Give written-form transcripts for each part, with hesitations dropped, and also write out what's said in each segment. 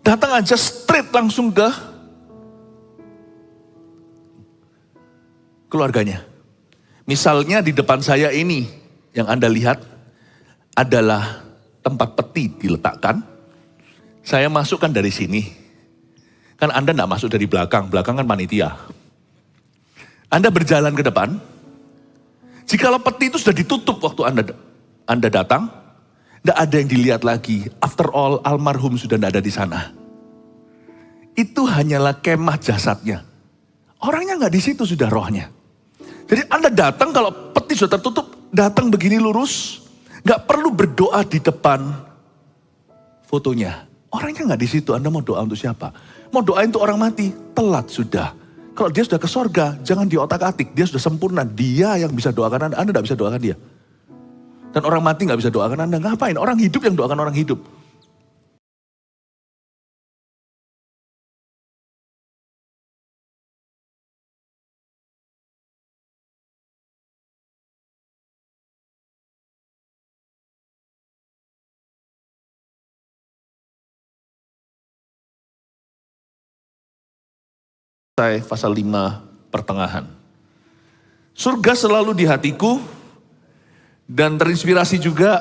Datang aja straight langsung ke keluarganya. Misalnya di depan saya ini yang Anda lihat adalah tempat peti diletakkan. Saya masukkan dari sini. Kan Anda enggak masuk dari belakang kan panitia. Anda berjalan ke depan. Jikalau peti itu sudah ditutup waktu Anda datang, enggak ada yang dilihat lagi. After all, almarhum sudah enggak ada di sana. Itu hanyalah kemah jasadnya. Orangnya enggak di situ, sudah rohnya. Jadi Anda datang kalau peti sudah tertutup, datang begini lurus, enggak perlu berdoa di depan fotonya. Orangnya enggak di situ, Anda mau doa untuk siapa? Mau doain untuk orang mati, telat sudah. Kalau dia sudah ke sorga, jangan diotak-atik, dia sudah sempurna. Dia yang bisa doakan Anda tidak bisa doakan dia. Dan orang mati nggak bisa doakan Anda, ngapain? Orang hidup yang doakan orang hidup. Pasal 5 pertengahan. Surga selalu di hatiku dan terinspirasi juga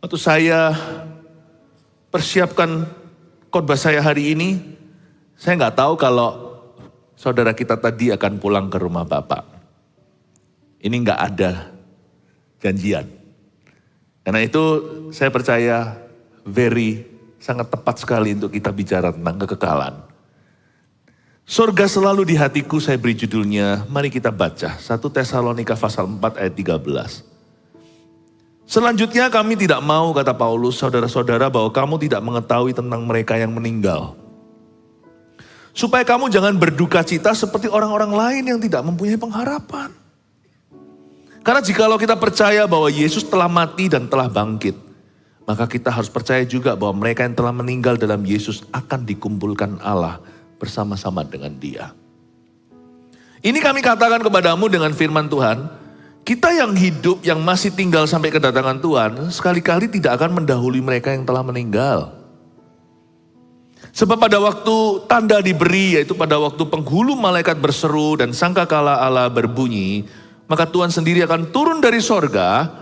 waktu saya persiapkan khotbah saya hari ini. Saya nggak tahu kalau saudara kita tadi akan pulang ke rumah Bapak. Ini nggak ada janjian. Karena itu saya percaya sangat tepat sekali untuk kita bicara tentang kekekalan. Surga selalu di hatiku, saya beri judulnya, mari kita baca 1 Tesalonika pasal 4 ayat 13. Selanjutnya kami tidak mau, kata Paulus, saudara-saudara, bahwa kamu tidak mengetahui tentang mereka yang meninggal. Supaya kamu jangan berduka cita seperti orang-orang lain yang tidak mempunyai pengharapan. Karena jikalau kita percaya bahwa Yesus telah mati dan telah bangkit, maka kita harus percaya juga bahwa mereka yang telah meninggal dalam Yesus akan dikumpulkan Allah bersama-sama dengan Dia. Ini kami katakan kepadamu dengan firman Tuhan, kita yang hidup, yang masih tinggal sampai kedatangan Tuhan, sekali-kali tidak akan mendahului mereka yang telah meninggal. Sebab pada waktu tanda diberi, yaitu pada waktu penghulu malaikat berseru dan sangkakala Allah berbunyi, maka Tuhan sendiri akan turun dari sorga,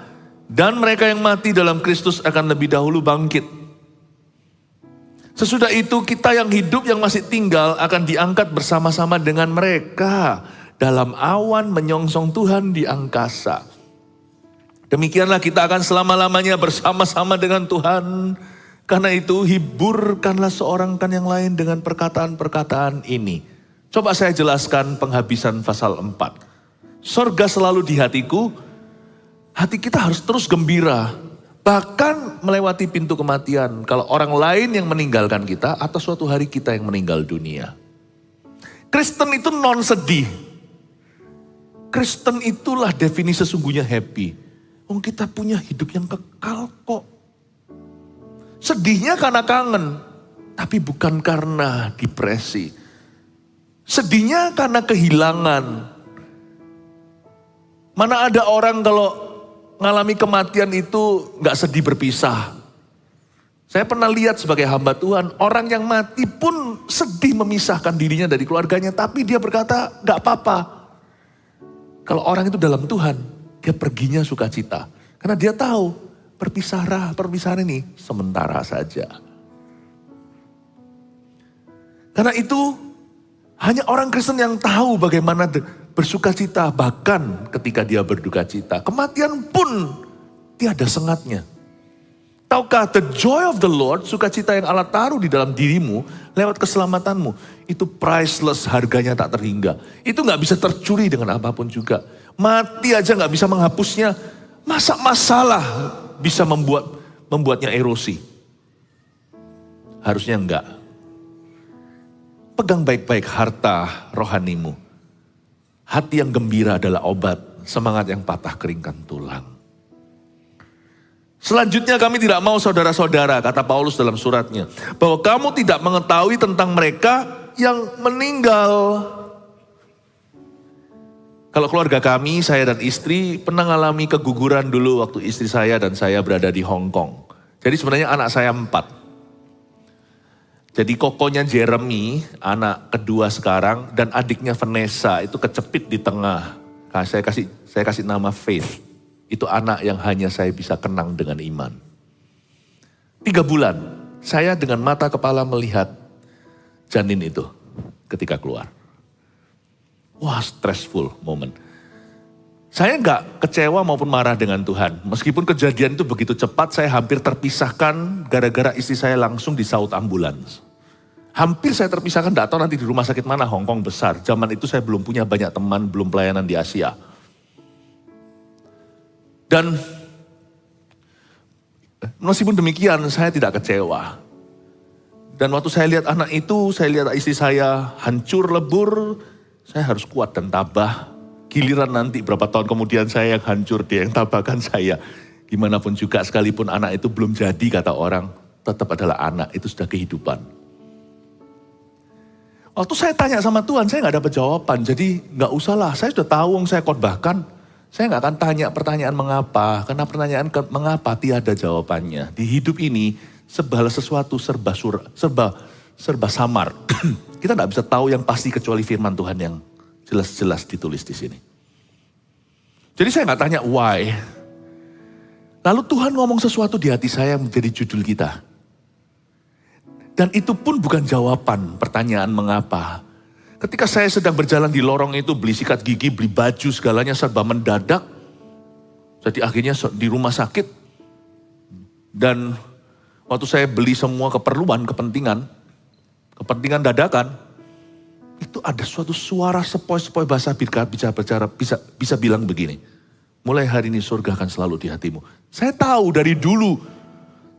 dan mereka yang mati dalam Kristus akan lebih dahulu bangkit. Sesudah itu kita yang hidup yang masih tinggal akan diangkat bersama-sama dengan mereka dalam awan menyongsong Tuhan di angkasa. Demikianlah kita akan selama-lamanya bersama-sama dengan Tuhan. Karena itu hiburkanlah seorang kan yang lain dengan perkataan-perkataan ini. Coba saya jelaskan penghabisan pasal 4. Sorga selalu di hatiku, hati kita harus terus gembira. Bahkan melewati pintu kematian. Kalau orang lain yang meninggalkan kita atau suatu hari kita yang meninggal dunia. Kristen itu non sedih. Kristen itulah definisi sesungguhnya happy. Kita punya hidup yang kekal kok. Sedihnya karena kangen. Tapi bukan karena depresi. Sedihnya karena kehilangan. Mana ada orang kalau mengalami kematian itu gak sedih berpisah. Saya pernah lihat sebagai hamba Tuhan, orang yang mati pun sedih memisahkan dirinya dari keluarganya. Tapi dia berkata, gak apa-apa. Kalau orang itu dalam Tuhan, dia perginya sukacita. Karena dia tahu, perpisahan ini sementara saja. Karena itu, hanya orang Kristen yang tahu bagaimana bersukacita, bahkan ketika dia berduka cita. Kematian pun tiada sengatnya. Tahukah, the joy of the Lord, sukacita yang Allah taruh di dalam dirimu lewat keselamatanmu, itu priceless, harganya tak terhingga. Itu gak bisa tercuri dengan apapun juga. Mati aja gak bisa menghapusnya. Masa masalah bisa membuatnya erosi? Harusnya enggak. Pegang baik-baik harta rohanimu. Hati yang gembira adalah obat, semangat yang patah keringkan tulang. Selanjutnya kami tidak mau saudara-saudara, kata Paulus dalam suratnya, bahwa kamu tidak mengetahui tentang mereka yang meninggal. Kalau keluarga kami, saya dan istri pernah mengalami keguguran dulu waktu istri saya dan saya berada di Hong Kong. Jadi sebenarnya anak saya 4. Jadi kokonya Jeremy, anak kedua sekarang, dan adiknya Vanessa itu kecepit di tengah. Nah, saya kasih nama Faith. Itu anak yang hanya saya bisa kenang dengan iman. 3 bulan, saya dengan mata kepala melihat janin itu ketika keluar. Wah, stressful moment. Saya nggak kecewa maupun marah dengan Tuhan. Meskipun kejadian itu begitu cepat, saya hampir terpisahkan gara-gara istri saya langsung disaut ambulans. Hampir saya terpisahkan, nggak tahu nanti di rumah sakit mana, Hong Kong besar. Zaman itu saya belum punya banyak teman, belum pelayanan di Asia. Dan meskipun demikian, saya tidak kecewa. Dan waktu saya lihat anak itu, saya lihat istri saya hancur lebur, saya harus kuat dan tabah. Giliran nanti berapa tahun kemudian saya yang hancur, dia yang tabahkan saya. Gimana pun juga sekalipun anak itu belum jadi kata orang, tetap adalah anak, itu sudah kehidupan. Waktu saya tanya sama Tuhan, saya nggak dapat jawaban. Jadi nggak usahlah, saya sudah tahu, saya khotbahkan. Saya nggak akan tanya pertanyaan mengapa, karena pertanyaan mengapa tiada jawabannya. Di hidup ini segala sesuatu serba samar. Kita nggak bisa tahu yang pasti kecuali firman Tuhan yang jelas-jelas ditulis di sini. Jadi saya nggak tanya why. Lalu Tuhan ngomong sesuatu di hati saya menjadi judul kita. Dan itu pun bukan jawaban pertanyaan mengapa. Ketika saya sedang berjalan di lorong itu, beli sikat gigi, beli baju, segalanya serba mendadak. Jadi akhirnya di rumah sakit. Dan waktu saya beli semua keperluan, kepentingan dadakan, itu ada suatu suara sepoi-sepoi bahasa bisa bilang begini. Mulai hari ini surga akan selalu di hatimu. Saya tahu dari dulu,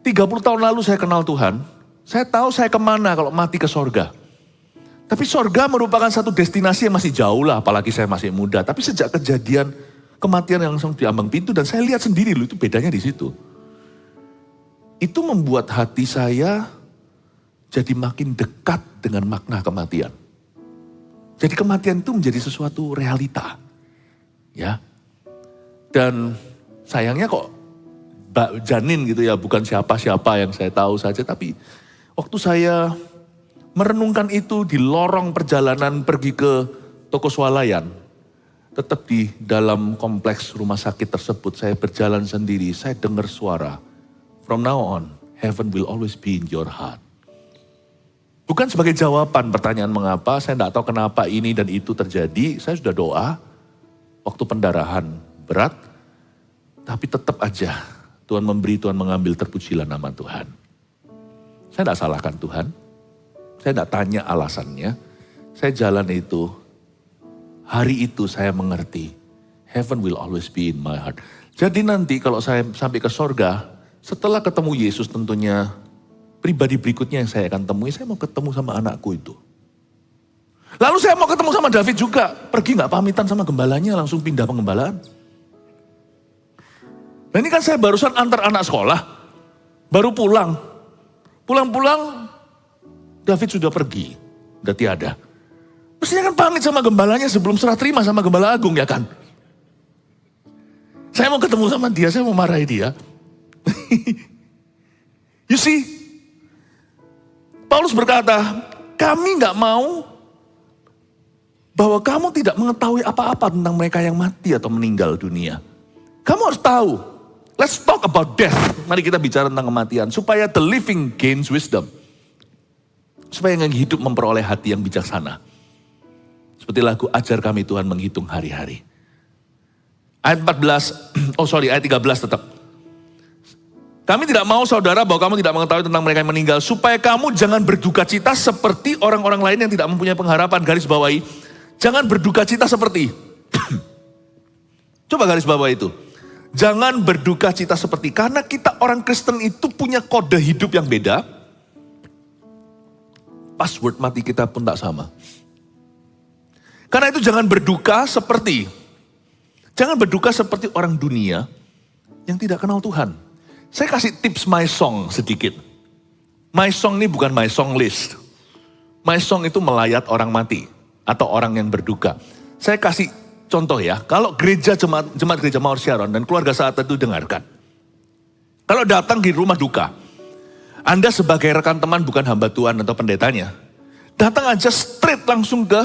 30 tahun lalu saya kenal Tuhan. Saya tahu saya kemana kalau mati ke surga. Tapi surga merupakan satu destinasi yang masih jauh lah, apalagi saya masih muda. Tapi sejak kejadian kematian yang langsung di ambang pintu, dan saya lihat sendiri loh, itu bedanya di situ. Itu membuat hati saya jadi makin dekat dengan makna kematian. Jadi kematian itu menjadi sesuatu realita. Ya. Dan sayangnya kok Mbak Janin gitu ya, bukan siapa-siapa yang saya tahu saja. Tapi waktu saya merenungkan itu di lorong perjalanan pergi ke toko swalayan. Tetap di dalam kompleks rumah sakit tersebut saya berjalan sendiri. Saya dengar suara. From now on, heaven will always be in your heart. Bukan sebagai jawaban pertanyaan mengapa, saya tidak tahu kenapa ini dan itu terjadi. Saya sudah doa, waktu pendarahan berat, tapi tetap aja Tuhan memberi, Tuhan mengambil, terpujilah nama Tuhan. Saya tidak salahkan Tuhan, saya tidak tanya alasannya. Saya jalan itu, hari itu saya mengerti, heaven will always be in my heart. Jadi nanti kalau saya sampai ke sorga, setelah ketemu Yesus tentunya, pribadi berikutnya yang saya akan temui, saya mau ketemu sama anakku itu. Lalu saya mau ketemu sama David juga. Pergi gak pamitan sama gembalanya, langsung pindah pengembalaan. Nah ini kan saya barusan antar anak sekolah. Baru pulang. Pulang-pulang, David sudah pergi. Udah tiada. Mestinya kan pamit sama gembalanya sebelum serah terima sama gembala agung, ya kan? Saya mau ketemu sama dia, saya mau marahi dia. You see, Paulus berkata, kami gak mau bahwa kamu tidak mengetahui apa-apa tentang mereka yang mati atau meninggal dunia. Kamu harus tahu. Let's talk about death. Mari kita bicara tentang kematian. Supaya the living gains wisdom. Supaya yang hidup memperoleh hati yang bijaksana. Seperti lagu Ajar Kami Tuhan Menghitung Hari-hari. Ayat 13 tetap. Kami tidak mau saudara bahwa kamu tidak mengetahui tentang mereka yang meninggal. Supaya kamu jangan berduka cita seperti orang-orang lain yang tidak mempunyai pengharapan. Garis bawahi. Jangan berduka cita seperti. Coba garis bawah itu. Jangan berduka cita seperti. Karena kita orang Kristen itu punya kode hidup yang beda. Password mati kita pun tak sama. Karena itu jangan berduka seperti. Jangan berduka seperti orang dunia yang tidak kenal Tuhan. Saya kasih tips my song sedikit. My song ini bukan my song list. My song itu melayat orang mati atau orang yang berduka. Saya kasih contoh ya, kalau jemaat gereja Mawar Sharon dan keluarga saat itu dengarkan. Kalau datang di rumah duka, Anda sebagai rekan teman bukan hamba Tuhan atau pendetanya. Datang aja straight langsung ke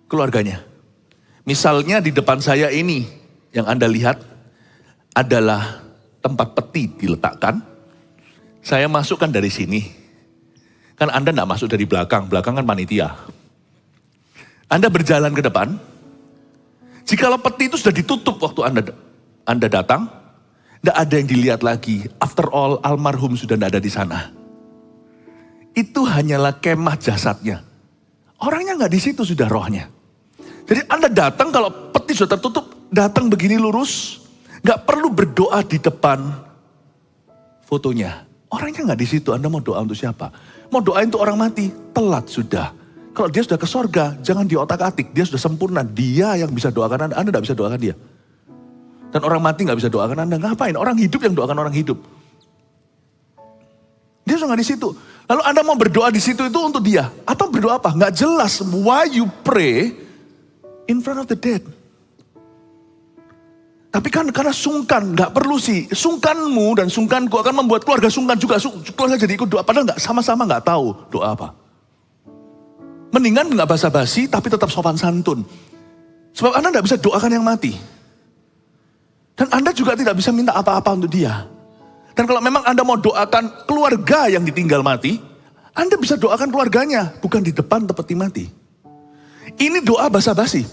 keluarganya. Misalnya di depan saya ini yang Anda lihat adalah tempat peti diletakkan. Saya masukkan dari sini. Kan Anda enggak masuk dari belakang kan panitia. Anda berjalan ke depan. Jikalau peti itu sudah ditutup waktu Anda datang, tidak ada yang dilihat lagi. After all, almarhum sudah tidak ada di sana. Itu hanyalah kemah jasadnya. Orangnya nggak di situ, sudah rohnya. Jadi Anda datang kalau peti sudah tertutup, datang begini lurus, nggak perlu berdoa di depan fotonya. Orangnya nggak di situ. Anda mau doa untuk siapa? Mau doain untuk orang mati, telat sudah. Kalau dia sudah ke sorga, jangan diotak-atik. Dia sudah sempurna. Dia yang bisa doakan Anda tidak bisa doakan dia. Dan orang mati nggak bisa doakan Anda. Ngapain? Orang hidup yang doakan orang hidup. Dia sudah nggak di situ. Lalu Anda mau berdoa di situ itu untuk dia. Atau berdoa apa? Nggak jelas. Why you pray in front of the dead? Tapi kan karena sungkan, nggak perlu sih. Sungkanmu dan sungkanku akan membuat keluarga sungkan juga. Keluarga jadi ikut doa. Padahal nggak sama-sama nggak tahu doa apa. Mendingan nggak basa-basi tapi tetap sopan santun. Sebab Anda nggak bisa doakan yang mati. Dan Anda juga tidak bisa minta apa-apa untuk dia. Dan kalau memang Anda mau doakan keluarga yang ditinggal mati, Anda bisa doakan keluarganya, bukan di depan peti mati. Ini doa basa-basi.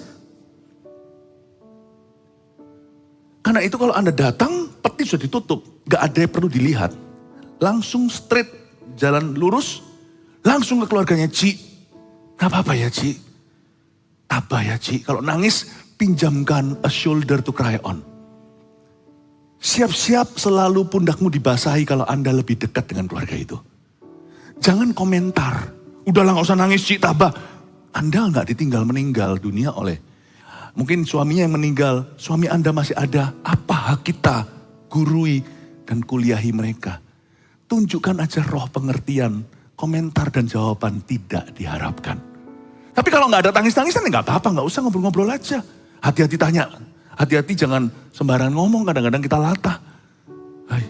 Karena itu kalau Anda datang, peti sudah ditutup, nggak ada yang perlu dilihat. Langsung straight, jalan lurus, langsung ke keluarganya, Ci. Gak apa-apa ya Ci, tabah ya Ci. Kalau nangis, pinjamkan a shoulder to cry on. Siap-siap selalu pundakmu dibasahi kalau Anda lebih dekat dengan keluarga itu. Jangan komentar, udahlah gak usah nangis Ci, tabah. Anda gak ditinggal meninggal dunia oleh, mungkin suaminya yang meninggal, suami Anda masih ada. Apa hak kita gurui dan kuliahi mereka? Tunjukkan aja roh pengertian. Komentar dan jawaban tidak diharapkan. Tapi kalau nggak ada tangis-tangisan, nggak apa-apa, nggak usah ngobrol-ngobrol aja. Hati-hati tanya, hati-hati jangan sembarangan ngomong. Kadang-kadang kita latah. Hai,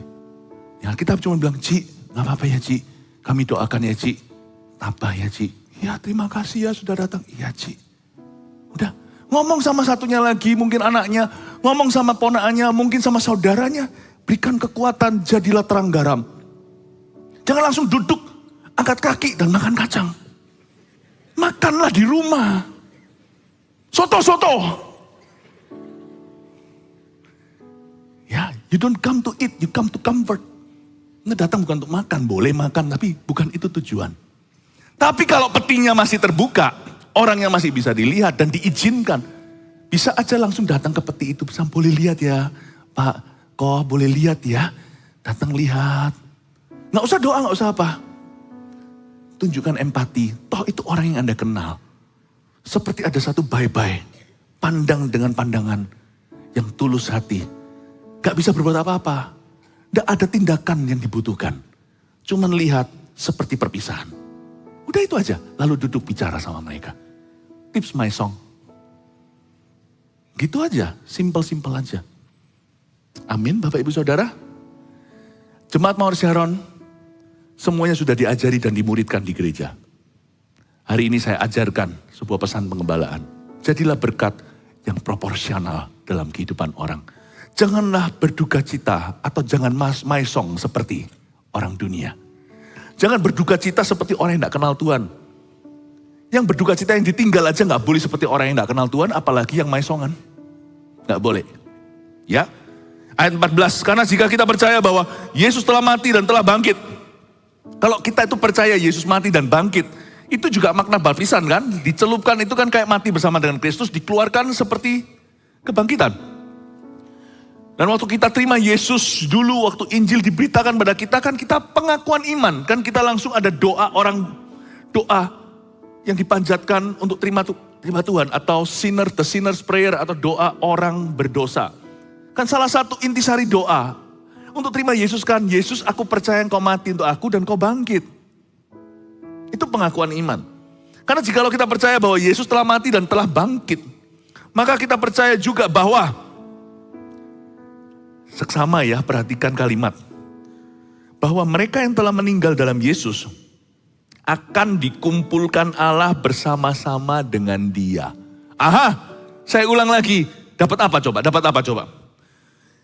ya kita cuma bilang, Ci, nggak apa-apa ya Ci, kami doakan ya Ci, tabah ya Ci. Ya terima kasih ya sudah datang. Iya Ci. Udah, ngomong sama satunya lagi, mungkin anaknya, ngomong sama ponakannya, mungkin sama saudaranya. Berikan kekuatan, jadilah terang garam. Jangan langsung duduk, angkat kaki dan makan kacang. Makanlah di rumah. Soto-soto. Ya, you don't come to eat, you come to comfort. Nah, datang bukan untuk makan, boleh makan, tapi bukan itu tujuan. Tapi kalau petinya masih terbuka, orang yang masih bisa dilihat dan diizinkan, bisa aja langsung datang ke peti itu, boleh lihat ya, Pak, kok boleh lihat ya, datang lihat. Nggak usah doa, nggak usah apa. Tunjukkan empati, toh itu orang yang Anda kenal. Seperti ada satu bye-bye, pandang dengan pandangan yang tulus hati. Gak bisa berbuat apa-apa, gak ada tindakan yang dibutuhkan. Cuman lihat seperti perpisahan. Udah itu aja, lalu duduk bicara sama mereka. Tips my song. Gitu aja, simple-simple aja. Amin Bapak Ibu Saudara. Jemaat Mawar Syaron, semuanya sudah diajari dan dimuridkan di gereja. Hari ini saya ajarkan sebuah pesan pengembalaan. Jadilah berkat yang proporsional dalam kehidupan orang. Janganlah berduka cita atau jangan maisong seperti orang dunia. Jangan berduka cita seperti orang yang tidak kenal Tuhan. Yang berduka cita yang ditinggal aja gak boleh seperti orang yang tidak kenal Tuhan, apalagi yang maisongan. Gak boleh. Ya. Ayat 14, karena jika kita percaya bahwa Yesus telah mati dan telah bangkit. Kalau kita itu percaya Yesus mati dan bangkit, itu juga makna baptisan kan? Dicelupkan itu kan kayak mati bersama dengan Kristus, dikeluarkan seperti kebangkitan. Dan waktu kita terima Yesus dulu, waktu Injil diberitakan pada kita, kan kita pengakuan iman. Kan kita langsung ada doa yang dipanjatkan untuk terima Tuhan. Atau the sinner's prayer, atau doa orang berdosa. Kan salah satu intisari doa untuk terima Yesus kan, Yesus aku percaya engkau mati untuk aku dan kau bangkit. Itu pengakuan iman. Karena jikalau kita percaya bahwa Yesus telah mati dan telah bangkit, maka kita percaya juga bahwa Seksama ya, perhatikan kalimat. Bahwa mereka yang telah meninggal dalam Yesus akan dikumpulkan Allah bersama-sama dengan Dia. Aha, saya ulang lagi. Dapat apa coba? Dapat apa coba?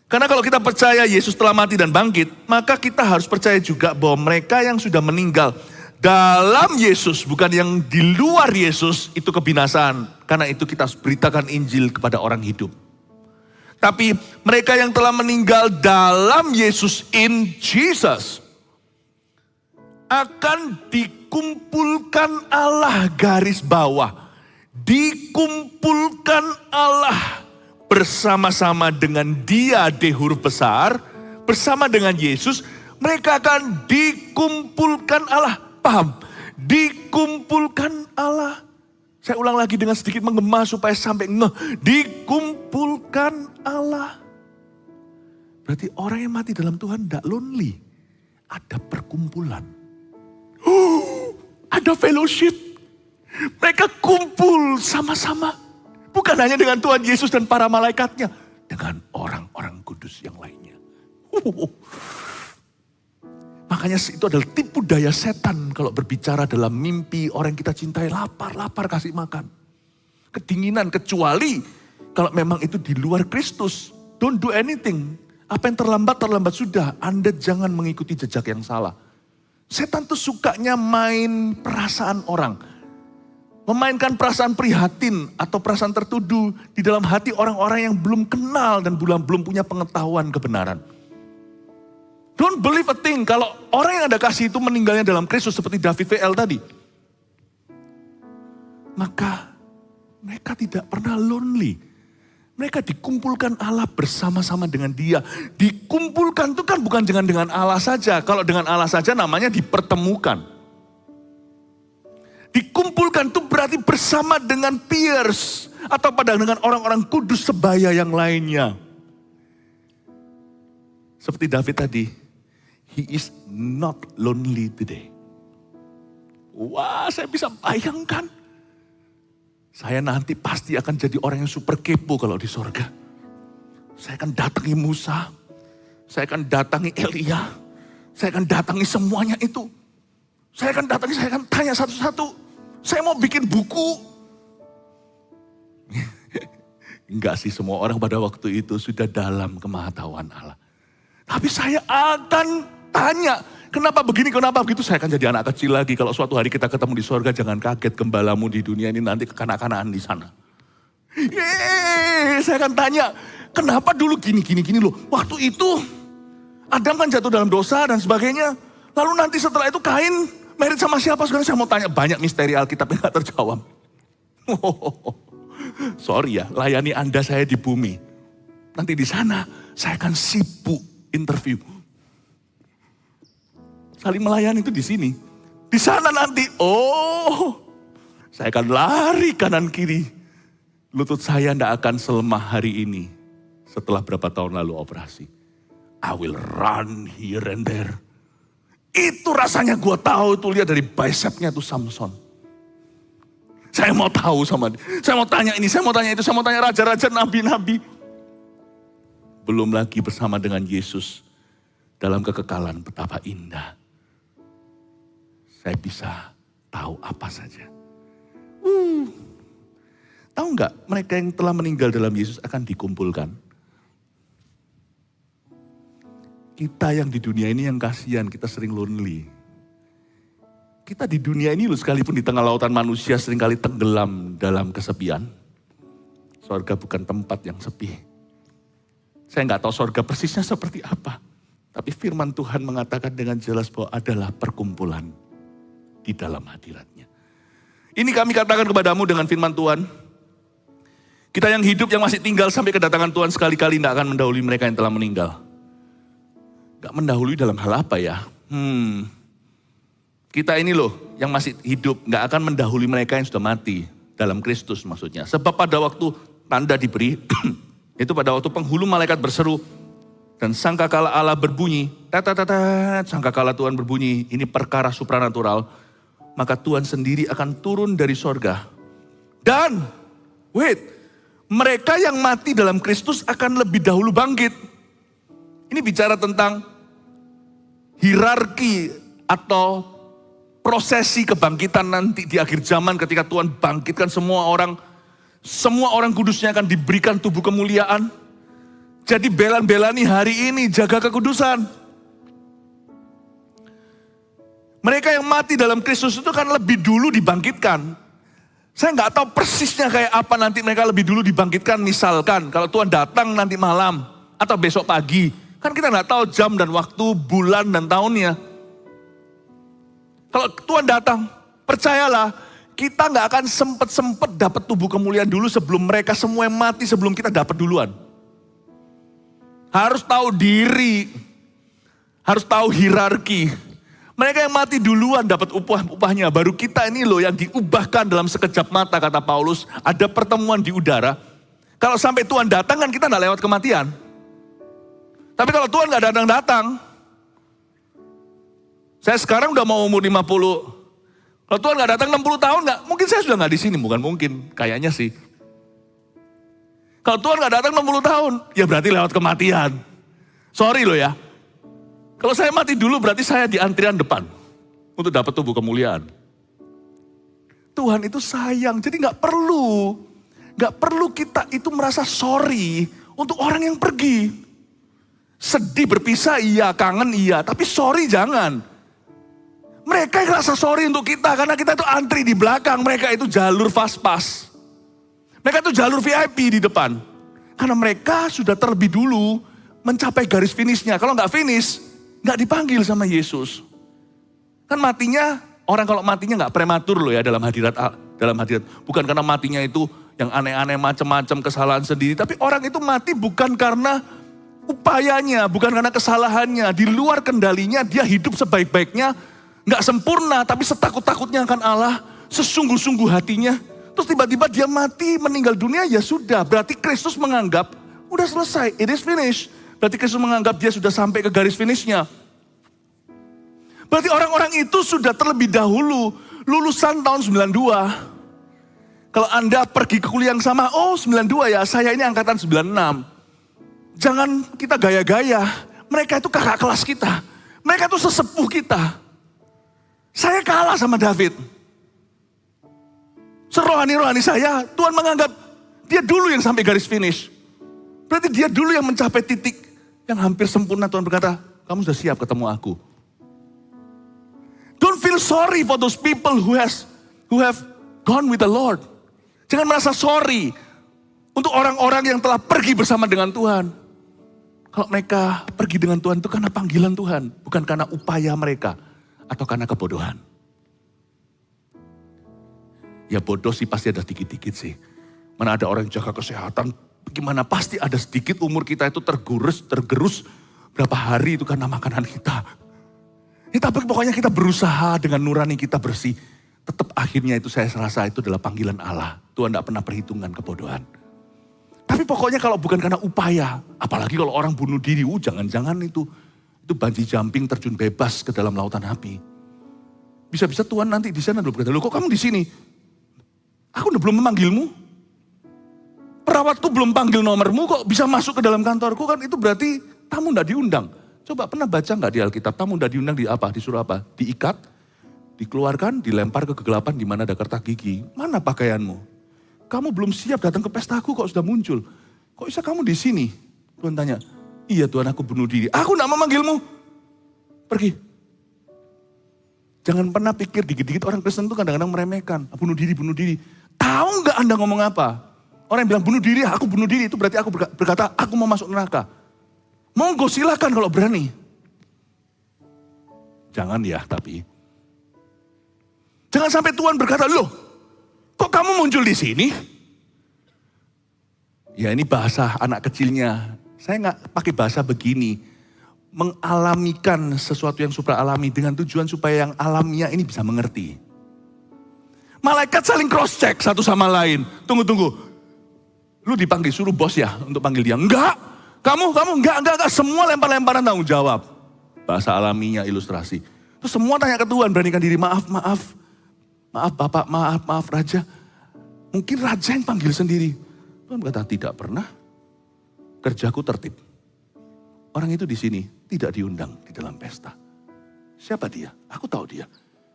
Karena kalau kita percaya Yesus telah mati dan bangkit, maka kita harus percaya juga bahwa mereka yang sudah meninggal dalam Yesus, bukan yang di luar Yesus, itu kebinasaan. Karena itu kita harus beritakan Injil kepada orang hidup. Tapi mereka yang telah meninggal dalam Yesus, in Jesus, akan dikumpulkan Allah, garis bawah. Dikumpulkan Allah bersama-sama dengan Dia, D huruf besar, bersama dengan Yesus, mereka akan dikumpulkan Allah. Paham? Dikumpulkan Allah. Saya ulang lagi dengan sedikit menggema supaya sampai ngeh. Dikumpulkan Allah. Berarti orang yang mati dalam Tuhan tidak lonely. Ada perkumpulan. Ada fellowship. Mereka kumpul sama-sama. Bukan hanya dengan Tuhan Yesus dan para malaikatnya. Dengan orang-orang kudus yang lainnya. Makanya itu adalah tipu daya setan kalau berbicara dalam mimpi orang yang kita cintai lapar kasih makan. Kedinginan kecuali kalau memang itu di luar Kristus. Don't do anything. Apa yang terlambat sudah. Anda jangan mengikuti jejak yang salah. Setan tuh sukanya main perasaan orang. Memainkan perasaan prihatin atau perasaan tertuduh di dalam hati orang-orang yang belum kenal dan belum punya pengetahuan kebenaran. Don't believe a thing kalau orang yang Anda kasih itu meninggalnya dalam Kristus seperti David VL tadi. Maka mereka tidak pernah lonely. Mereka dikumpulkan Allah bersama-sama dengan Dia. Dikumpulkan itu kan bukan dengan Allah saja. Kalau dengan Allah saja namanya dipertemukan. Dikumpulkan itu berarti bersama dengan peers. Atau dengan orang-orang kudus sebaya yang lainnya. Seperti David tadi. He is not lonely today. Wah, saya bisa bayangkan. Saya nanti pasti akan jadi orang yang super kepo kalau di sorga. Saya akan datangi Musa. Saya akan datangi Elia. Saya akan datangi semuanya itu. Saya akan tanya satu-satu. Saya mau bikin buku. Enggak sih, semua orang pada waktu itu sudah dalam kemahatauan Allah. Tapi saya akan tanya, kenapa begini, kenapa begitu? Saya akan jadi anak kecil lagi. Kalau suatu hari kita ketemu di sorga, jangan kaget, gembalamu di dunia ini nanti kekanak-kanakan di sana. Saya akan tanya, kenapa dulu gini loh. Waktu itu Adam kan jatuh dalam dosa dan sebagainya. Lalu nanti setelah itu Kain married sama siapa? Sekarang saya mau tanya, banyak misteri Alkitab yang gak terjawab. Sorry ya, layani Anda saya di bumi. Nanti di sana saya akan sibuk interview. Saling melayani itu di sini. Di sana nanti, saya akan lari kanan kiri. Lutut saya tidak akan selemah hari ini. Setelah berapa tahun lalu operasi. I will run here and there. Itu rasanya gue tahu tuh, lihat dari bicepnya tuh Samson. Saya mau tahu sama dia. Saya mau tanya ini, saya mau tanya itu, saya mau tanya raja-raja, nabi-nabi. Belum lagi bersama dengan Yesus dalam kekekalan betapa indah. Saya bisa tahu apa saja. Tahu nggak, mereka yang telah meninggal dalam Yesus akan dikumpulkan. Kita yang di dunia ini yang kasihan, kita sering lonely. Kita di dunia ini loh, sekalipun di tengah lautan manusia seringkali tenggelam dalam kesepian. Sorga bukan tempat yang sepi. Saya nggak tahu sorga persisnya seperti apa. Tapi firman Tuhan mengatakan dengan jelas bahwa adalah perkumpulan di dalam hadiratnya. Ini kami katakan kepadamu dengan firman Tuhan. Kita yang hidup, yang masih tinggal sampai kedatangan Tuhan sekali-kali tidak akan mendahului mereka yang telah meninggal. Gak mendahului dalam hal apa ya? Kita ini loh yang masih hidup gak akan mendahului mereka yang sudah mati. Dalam Kristus maksudnya. Sebab pada waktu tanda diberi, itu pada waktu penghulu malaikat berseru, dan sangkakala Allah berbunyi, sangkakala Tuhan berbunyi, ini perkara supranatural, maka Tuhan sendiri akan turun dari sorga. Dan, mereka yang mati dalam Kristus akan lebih dahulu bangkit. Ini bicara tentang hierarki atau prosesi kebangkitan nanti di akhir zaman ketika Tuhan bangkitkan semua orang kudusnya akan diberikan tubuh kemuliaan. Jadi belan-belani hari ini jaga kekudusan. Mereka yang mati dalam Kristus itu kan lebih dulu dibangkitkan. Saya nggak tahu persisnya kayak apa nanti mereka lebih dulu dibangkitkan. Misalkan kalau Tuhan datang nanti malam atau besok pagi. Kan kita nggak tahu jam dan waktu, bulan dan tahunnya. Kalau Tuhan datang, percayalah kita nggak akan sempet dapat tubuh kemuliaan dulu sebelum mereka semua yang mati sebelum kita dapat duluan. Harus tahu diri, harus tahu hierarki. Mereka yang mati duluan dapat upahnya, baru kita ini loh yang diubahkan dalam sekejap mata, kata Paulus. Ada pertemuan di udara. Kalau sampai Tuhan datang kan kita nggak lewat kematian. Tapi kalau Tuhan nggak datang, saya sekarang udah mau umur 50. Kalau Tuhan nggak datang 60 tahun, mungkin saya sudah nggak di sini, bukan mungkin, kayaknya sih. Kalau Tuhan nggak datang 60 tahun, ya berarti lewat kematian. Sorry loh ya. Kalau saya mati dulu berarti saya di antrian depan untuk dapat tubuh kemuliaan. Tuhan itu sayang, jadi nggak perlu kita itu merasa sorry untuk orang yang pergi. Sedih berpisah iya, kangen iya, tapi sorry jangan. Mereka yang rasa sorry untuk kita karena kita itu antri di belakang, mereka itu jalur fast pass. Mereka itu jalur VIP di depan. Karena mereka sudah terlebih dulu mencapai garis finishnya. Kalau nggak finish, nggak dipanggil sama Yesus. Kan matinya, orang kalau matinya nggak prematur loh ya dalam hadirat. Bukan karena matinya itu yang aneh-aneh macam-macam kesalahan sendiri. Tapi orang itu mati bukan karena upayanya, bukan karena kesalahannya. Di luar kendalinya dia hidup sebaik-baiknya. Nggak sempurna tapi setakut-takutnya akan Allah. Sesungguh-sungguh hatinya. Terus tiba-tiba dia mati meninggal dunia ya sudah. Berarti Kristus menganggap udah selesai, it is finished. Berarti Kristus menganggap dia sudah sampai ke garis finishnya. Berarti orang-orang itu sudah terlebih dahulu lulusan tahun 92. Kalau Anda pergi ke kuliah yang sama, oh 92 ya, saya ini angkatan 96. Jangan kita gaya-gaya, mereka itu kakak kelas kita. Mereka itu sesepuh kita. Saya kalah sama David. Serohani-rohani saya, Tuhan menganggap dia dulu yang sampai garis finish. Berarti dia dulu yang mencapai titik yang hampir sempurna. Tuhan berkata, kamu sudah siap ketemu aku. Don't feel sorry for those people who have gone with the Lord. Jangan merasa sorry untuk orang-orang yang telah pergi bersama dengan Tuhan. Kalau mereka pergi dengan Tuhan itu karena panggilan Tuhan, bukan karena upaya mereka atau karena kebodohan. Ya bodoh sih pasti ada dikit-dikit sih. Mana ada orang yang jaga kesehatan, gimana pasti ada sedikit umur kita itu tergerus berapa hari itu karena makanan kita. Ya, tapi pokoknya kita berusaha dengan nurani kita bersih. Tetap akhirnya itu saya rasa itu adalah panggilan Allah. Tuhan tidak pernah perhitungan kebodohan. Tapi pokoknya kalau bukan karena upaya, apalagi kalau orang bunuh diri, jangan-jangan itu bungee jumping terjun bebas ke dalam lautan api. Bisa-bisa Tuhan nanti di sana dulu berkata, loh kok kamu di sini? Aku udah belum memanggilmu. Perawatku belum panggil nomormu kok bisa masuk ke dalam kantorku, kan itu berarti tamu gak diundang. Coba pernah baca gak di Alkitab, tamu gak diundang di apa? Disuruh apa? Diikat, dikeluarkan, dilempar ke kegelapan di mana ada kertas gigi. Mana pakaianmu? Kamu belum siap datang ke pestaku kok sudah muncul. Kok bisa kamu di sini? Tuhan tanya, iya Tuhan aku bunuh diri. Aku gak memanggilmu. Pergi. Jangan pernah pikir dikit-dikit orang Kristen itu kadang-kadang meremehkan. Bunuh diri, bunuh diri. Tahu gak Anda ngomong apa? Orang yang bilang bunuh diri, aku bunuh diri. Itu berarti aku berkata, aku mau masuk neraka. Monggo silakan kalau berani. Jangan ya, tapi. Jangan sampai Tuhan berkata, loh, kok kamu muncul di sini? Ya ini bahasa anak kecilnya. Saya gak pakai bahasa begini. Mengalamikan sesuatu yang supra alami dengan tujuan supaya yang alamiah ini bisa mengerti. Malaikat saling cross check satu sama lain. Tunggu. Lu dipanggil, suruh bos ya untuk panggil dia. Enggak, kamu enggak. Semua lempar-lemparan tanggung jawab. Bahasa alaminya ilustrasi. Terus semua tanya ke Tuhan, beranikan diri, maaf Bapak, maaf Raja. Mungkin Raja yang panggil sendiri. Tuhan berkata, tidak pernah. Kerjaku tertib. Orang itu di sini tidak diundang di dalam pesta. Siapa dia? Aku tahu dia.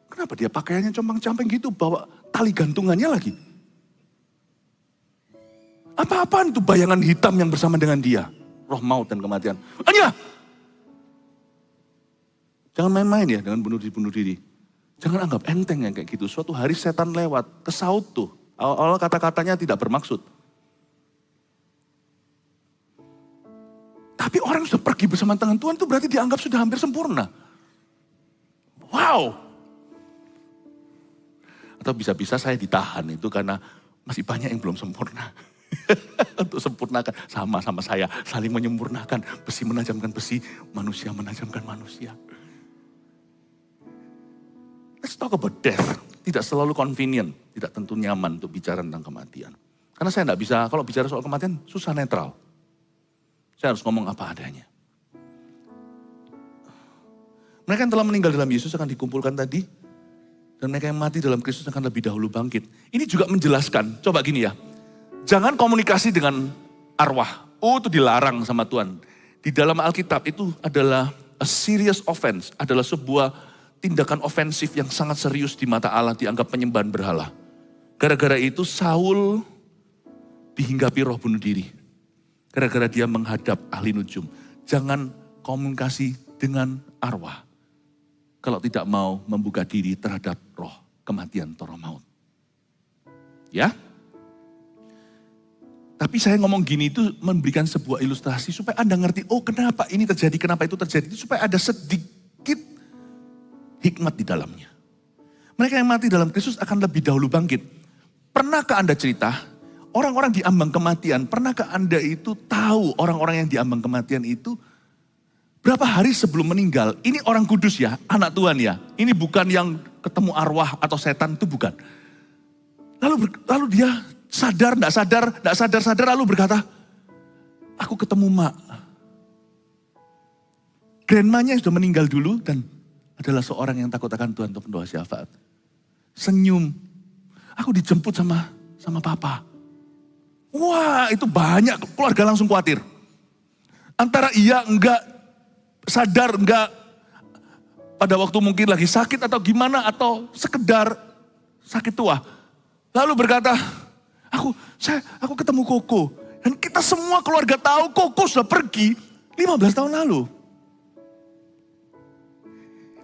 Kenapa dia pakaiannya compang-camping gitu, bawa tali gantungannya lagi? Apa-apaan itu bayangan hitam yang bersama dengan dia? Roh maut dan kematian. Anya! Jangan main-main ya dengan bunuh diri. Jangan anggap enteng yang kayak gitu. Suatu hari setan lewat, kesaut tuh. Awal-awal kata-katanya tidak bermaksud. Tapi orang sudah pergi bersama dengan Tuhan itu berarti dianggap sudah hampir sempurna. Wow. Atau bisa-bisa saya ditahan itu karena masih banyak yang belum sempurna. Untuk sempurnakan sama-sama saya saling menyempurnakan. Besi menajamkan besi, manusia menajamkan manusia. Let's talk about death. Tidak selalu convenient, tidak tentu nyaman untuk bicara tentang kematian. Karena saya tidak bisa, kalau bicara soal kematian susah netral. Saya harus ngomong apa adanya. Mereka yang telah meninggal dalam Yesus akan dikumpulkan tadi. Dan mereka yang mati dalam Kristus akan lebih dahulu bangkit. Ini juga menjelaskan, coba gini ya. Jangan komunikasi dengan arwah. Oh, itu dilarang sama Tuhan. Di dalam Alkitab itu adalah a serious offense. Adalah sebuah tindakan ofensif yang sangat serius di mata Allah. Dianggap penyembahan berhala. Gara-gara itu Saul dihinggapi roh bunuh diri. Gara-gara dia menghadap ahli nujum. Jangan komunikasi dengan arwah. Kalau tidak mau membuka diri terhadap roh kematian atau roh maut. Ya? Tapi saya ngomong gini itu memberikan sebuah ilustrasi supaya Anda ngerti, oh kenapa ini terjadi, kenapa itu terjadi. Itu supaya ada sedikit hikmat di dalamnya. Mereka yang mati dalam Kristus akan lebih dahulu bangkit. Pernahkah Anda cerita, orang-orang di ambang kematian, pernahkah Anda itu tahu orang-orang yang di ambang kematian itu berapa hari sebelum meninggal? Ini orang kudus ya, anak Tuhan ya. Ini bukan yang ketemu arwah atau setan, itu bukan. Lalu dia sadar, tidak sadar, lalu berkata, aku ketemu mak. Grandmanya sudah meninggal dulu dan adalah seorang yang takut akan Tuhan untuk mendoa syafaat. Senyum. Aku dijemput sama papa. Wah, itu banyak keluarga langsung khawatir. Antara iya, enggak, sadar, enggak, pada waktu mungkin lagi sakit atau gimana, atau sekedar sakit tua. Lalu berkata, aku ketemu Koko. Dan kita semua keluarga tahu Koko sudah pergi 15 tahun lalu.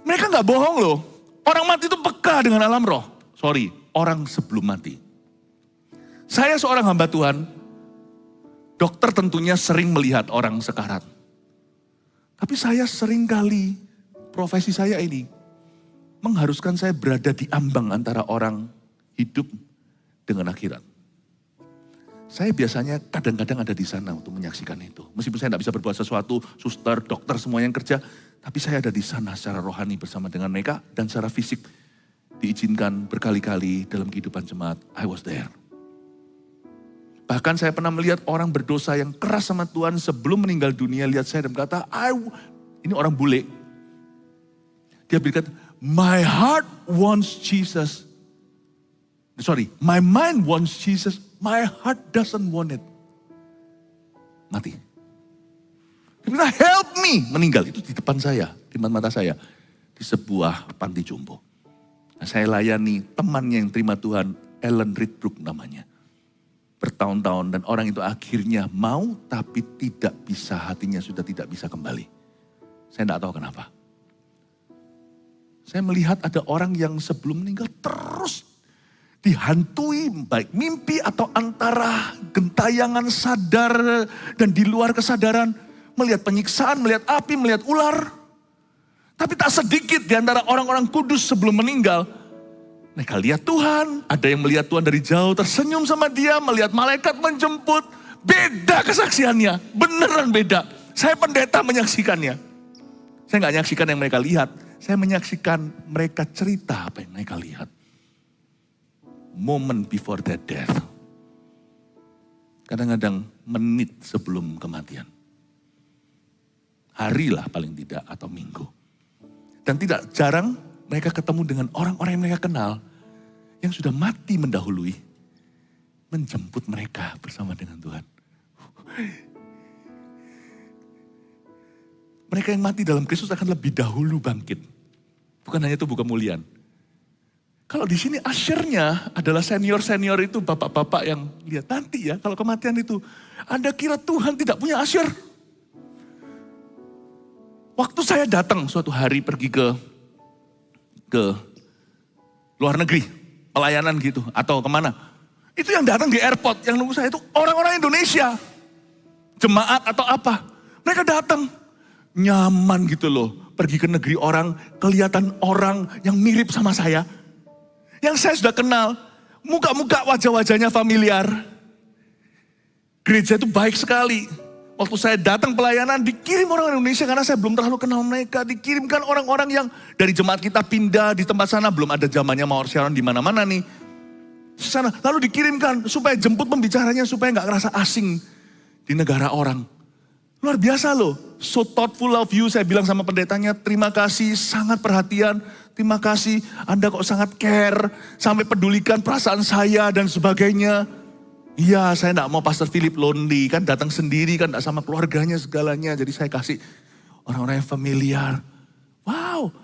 Mereka nggak bohong loh. Orang mati itu peka dengan alam roh. Sorry, orang sebelum mati. Saya seorang hamba Tuhan. Dokter tentunya sering melihat orang sekarat. Tapi saya sering kali, profesi saya ini, mengharuskan saya berada di ambang antara orang hidup dengan akhirat. Saya biasanya kadang-kadang ada di sana untuk menyaksikan itu. Meskipun saya tidak bisa berbuat sesuatu, suster, dokter, semua yang kerja. Tapi saya ada di sana secara rohani bersama dengan mereka. Dan secara fisik diizinkan berkali-kali dalam kehidupan jemaat. I was there. Bahkan saya pernah melihat orang berdosa yang keras sama Tuhan sebelum meninggal dunia. Lihat saya dan berkata, ini orang bule. Dia berkata, my heart wants Jesus. My mind wants Jesus. My heart doesn't want it. Mati. Dia bilang, help me. Meninggal. Itu di depan saya. Di mata saya. Di sebuah panti jompo. Nah, saya layani temannya yang terima Tuhan. Ellen Ridbrook namanya. Bertahun-tahun. Dan orang itu akhirnya mau. Tapi tidak bisa. Hatinya sudah tidak bisa kembali. Saya tidak tahu kenapa. Saya melihat ada orang yang sebelum meninggal terus dihantui baik mimpi atau antara gentayangan sadar dan di luar kesadaran. Melihat penyiksaan, melihat api, melihat ular. Tapi tak sedikit di antara orang-orang kudus sebelum meninggal. Mereka lihat Tuhan, ada yang melihat Tuhan dari jauh tersenyum sama dia, melihat malaikat menjemput. Beda kesaksiannya, beneran beda. Saya pendeta menyaksikannya. Saya nggak menyaksikan yang mereka lihat, saya menyaksikan mereka cerita apa yang mereka lihat. Moment before their death. Kadang-kadang menit sebelum kematian. Hari lah paling tidak atau minggu. Dan tidak jarang mereka ketemu dengan orang-orang yang mereka kenal. Yang sudah mati mendahului. Menjemput mereka bersama dengan Tuhan. mereka yang mati dalam Kristus akan lebih dahulu bangkit. Bukan hanya tubuh kemuliaan. Kalau di sini asyirnya adalah senior-senior itu, bapak-bapak yang lihat nanti ya, kalau kematian itu, Anda kira Tuhan tidak punya asyir? Waktu saya datang suatu hari pergi ke luar negeri, pelayanan gitu, atau kemana. Itu yang datang di airport, yang nunggu saya itu orang-orang Indonesia. Jemaat atau apa. Mereka datang, nyaman gitu loh. Pergi ke negeri orang, kelihatan orang yang mirip sama saya. Yang saya sudah kenal, muka-muka wajah-wajahnya familiar. Gereja itu baik sekali. Waktu saya datang pelayanan, dikirim orang Indonesia karena saya belum terlalu kenal mereka. Dikirimkan orang-orang yang dari jemaat kita pindah di tempat sana, belum ada zamannya Mawar Sharon di mana-mana nih. Sana, lalu dikirimkan supaya jemput pembicaranya supaya nggak ngerasa asing di negara orang. Luar biasa loh, so thoughtful of you, saya bilang sama pendetanya, terima kasih, sangat perhatian, terima kasih, Anda kok sangat care, sampai pedulikan perasaan saya dan sebagainya. Iya, saya enggak mau Pastor Philip lonely, kan datang sendiri, kan enggak sama keluarganya segalanya, jadi saya kasih orang-orang yang familiar. Wow,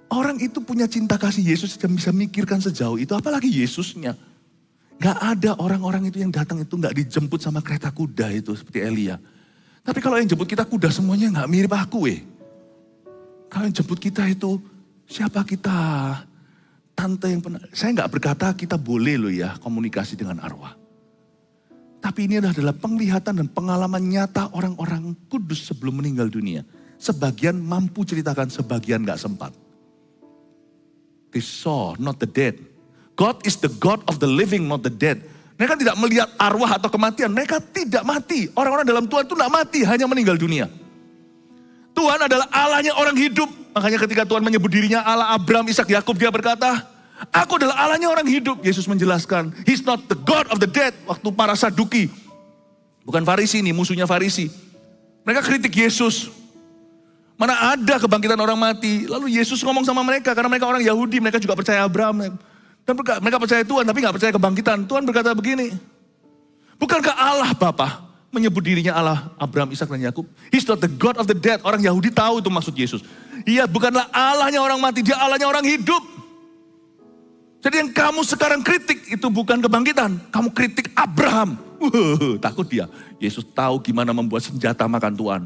orang itu punya cinta kasih Yesus dan bisa mikirkan sejauh itu, apalagi Yesusnya. Gak ada orang-orang itu yang datang itu gak dijemput sama kereta kuda itu seperti Elia. Tapi kalau yang jemput kita kuda semuanya gak mirip aku Kalau yang jemput kita itu siapa kita? Tante yang pernah, saya gak berkata kita boleh loh ya komunikasi dengan arwah. Tapi ini adalah penglihatan dan pengalaman nyata orang-orang kudus sebelum meninggal dunia. Sebagian mampu ceritakan, sebagian gak sempat. They saw, not the dead. God is the God of the living, not the dead. Mereka tidak melihat arwah atau kematian. Mereka tidak mati. Orang-orang dalam Tuhan itu tidak mati, hanya meninggal dunia. Tuhan adalah Allahnya orang hidup. Makanya ketika Tuhan menyebut dirinya Allah Abraham, Ishak, Yakub, dia berkata, aku adalah Allahnya orang hidup. Yesus menjelaskan, He's not the God of the dead. Waktu para Saduki, bukan Farisi ini, musuhnya Farisi. Mereka kritik Yesus. Mana ada kebangkitan orang mati. Lalu Yesus ngomong sama mereka, karena mereka orang Yahudi, mereka juga percaya Abraham. Dan mereka percaya Tuhan, tapi gak percaya kebangkitan. Tuhan berkata begini, bukankah Allah Bapa menyebut dirinya Allah Abraham, Ishak, dan Yakub? He's not the God of the dead. Orang Yahudi tahu itu maksud Yesus. Iya, bukanlah Allahnya orang mati, dia Allahnya orang hidup. Jadi yang kamu sekarang kritik itu bukan kebangkitan. Kamu kritik Abraham. Takut dia. Yesus tahu gimana membuat senjata makan Tuhan.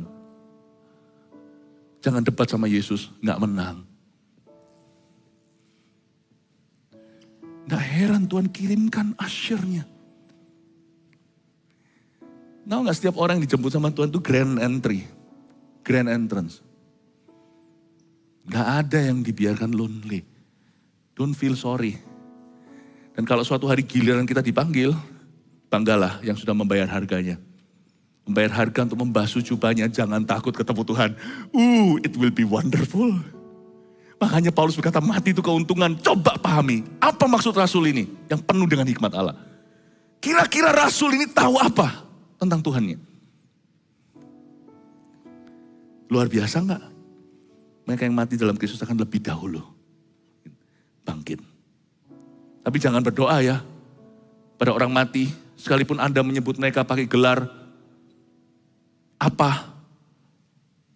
Jangan debat sama Yesus, gak menang. Gak heran Tuhan kirimkan asyirnya. Tahu gak setiap orang yang dijemput sama Tuhan itu grand entry. Grand entrance. Gak ada yang dibiarkan lonely. Don't feel sorry. Dan kalau suatu hari giliran kita dipanggil, banggalah yang sudah membayar harganya. Membayar harga untuk membasuh jubahnya, jangan takut ketemu Tuhan. It will be wonderful. Makanya Paulus berkata mati itu keuntungan. Coba pahami, apa maksud Rasul ini yang penuh dengan hikmat Allah? Kira-kira Rasul ini tahu apa tentang Tuhannya? Luar biasa enggak? Mereka yang mati dalam Kristus akan lebih dahulu bangkit. Tapi jangan berdoa ya pada orang mati, sekalipun Anda menyebut mereka pakai gelar apa,